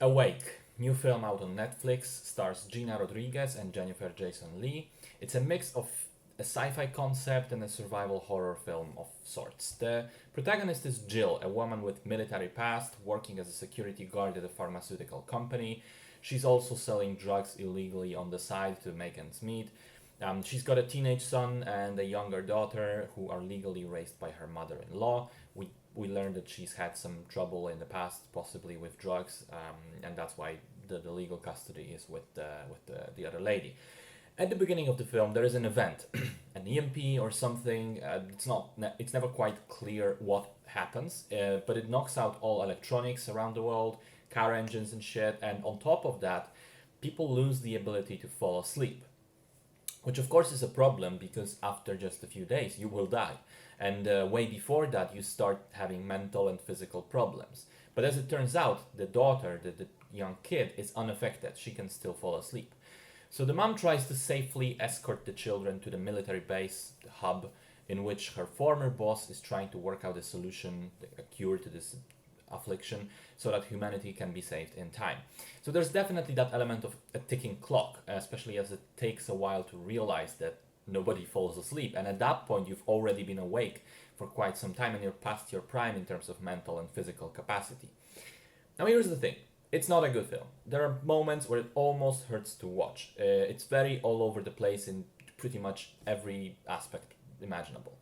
Awake, new film out on Netflix, stars Gina Rodriguez and Jennifer Jason Leigh. It's a mix of a sci-fi concept and a survival horror film of sorts. The protagonist is Jill, a woman with military past, working as a security guard at a pharmaceutical company. She's also selling drugs illegally on the side to make ends meet. She's got a teenage son and a younger daughter who are legally raised by her mother-in-law. We learned that she's had some trouble in the past, possibly with drugs, and that's why the legal custody is with the other lady. At the beginning of the film, there is an event, an EMP or something. It's never quite clear what happens, but it knocks out all electronics around the world, car engines and shit. And on top of that, people lose the ability to fall asleep, which of course is a problem because after just a few days you will die, and way before that you start having mental and physical problems. But as it turns out, the daughter, the young kid, is unaffected. She can still fall asleep. So the mom tries to safely escort the children to the military base, the hub, in which her former boss is trying to work out a solution, a cure to this affliction, so that humanity can be saved in time. So there's definitely that element of a ticking clock, especially as it takes a while to realize that nobody falls asleep. And at that point, you've already been awake for quite some time and you're past your prime in terms of mental and physical capacity. Now, here's the thing. It's not a good film. There are moments where it almost hurts to watch. It's very all over the place in pretty much every aspect imaginable.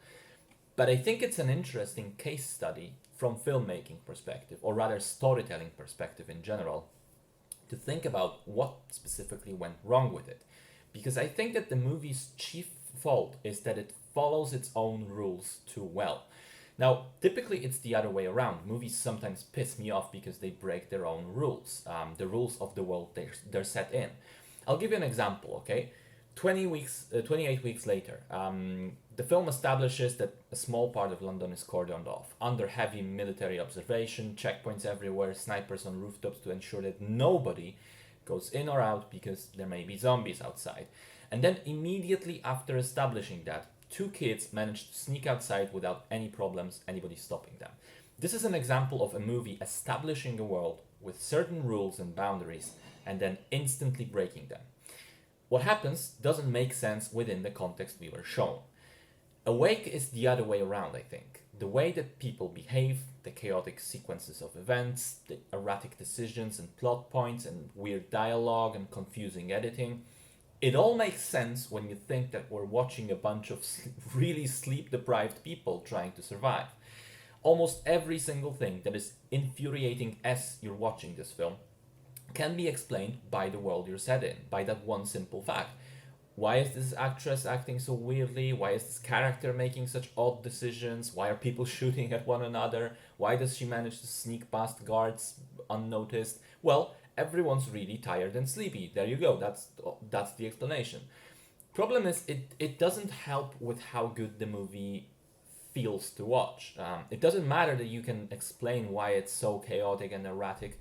But I think it's an interesting case study from filmmaking perspective, or rather storytelling perspective in general, to think about what specifically went wrong with it. Because I think that the movie's chief fault is that it follows its own rules too well. Now, typically it's the other way around. Movies sometimes piss me off because they break their own rules, the rules of the world they're set in. I'll give you an example, okay? 28 weeks later, the film establishes that a small part of London is cordoned off, under heavy military observation, checkpoints everywhere, snipers on rooftops to ensure that nobody goes in or out because there may be zombies outside. And then immediately after establishing that, two kids managed to sneak outside without any problems, anybody stopping them. This is an example of a movie establishing a world with certain rules and boundaries and then instantly breaking them. What happens doesn't make sense within the context we were shown. Awake is the other way around, I think. The way that people behave, the chaotic sequences of events, the erratic decisions and plot points and weird dialogue and confusing editing, it all makes sense when you think that we're watching a bunch of really sleep deprived people trying to survive. Almost every single thing that is infuriating as you're watching this film can be explained by the world you're set in, by that one simple fact. Why is this actress acting so weirdly? Why is this character making such odd decisions? Why are people shooting at one another? Why does she manage to sneak past guards unnoticed? Well, everyone's really tired and sleepy. There you go. That's the explanation. Problem is, it doesn't help with how good the movie feels to watch. It doesn't matter that you can explain why it's so chaotic and erratic,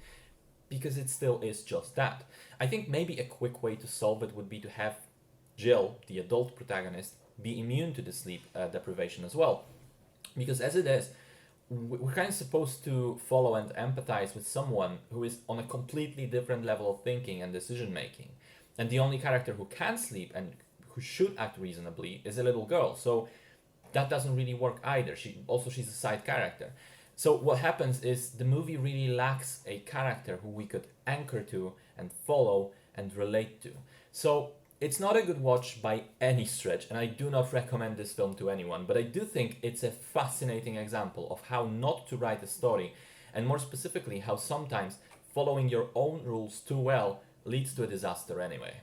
because it still is just that. I think maybe a quick way to solve it would be to have Jill, the adult protagonist, be immune to the sleep deprivation as well. Because as it is, we're kind of supposed to follow and empathize with someone who is on a completely different level of thinking and decision making. And the only character who can sleep and who should act reasonably is a little girl. So that doesn't really work either. She's a side character. So what happens is the movie really lacks a character who we could anchor to and follow and relate to. So it's not a good watch by any stretch, and I do not recommend this film to anyone, but I do think it's a fascinating example of how not to write a story, and more specifically, how sometimes following your own rules too well leads to a disaster anyway.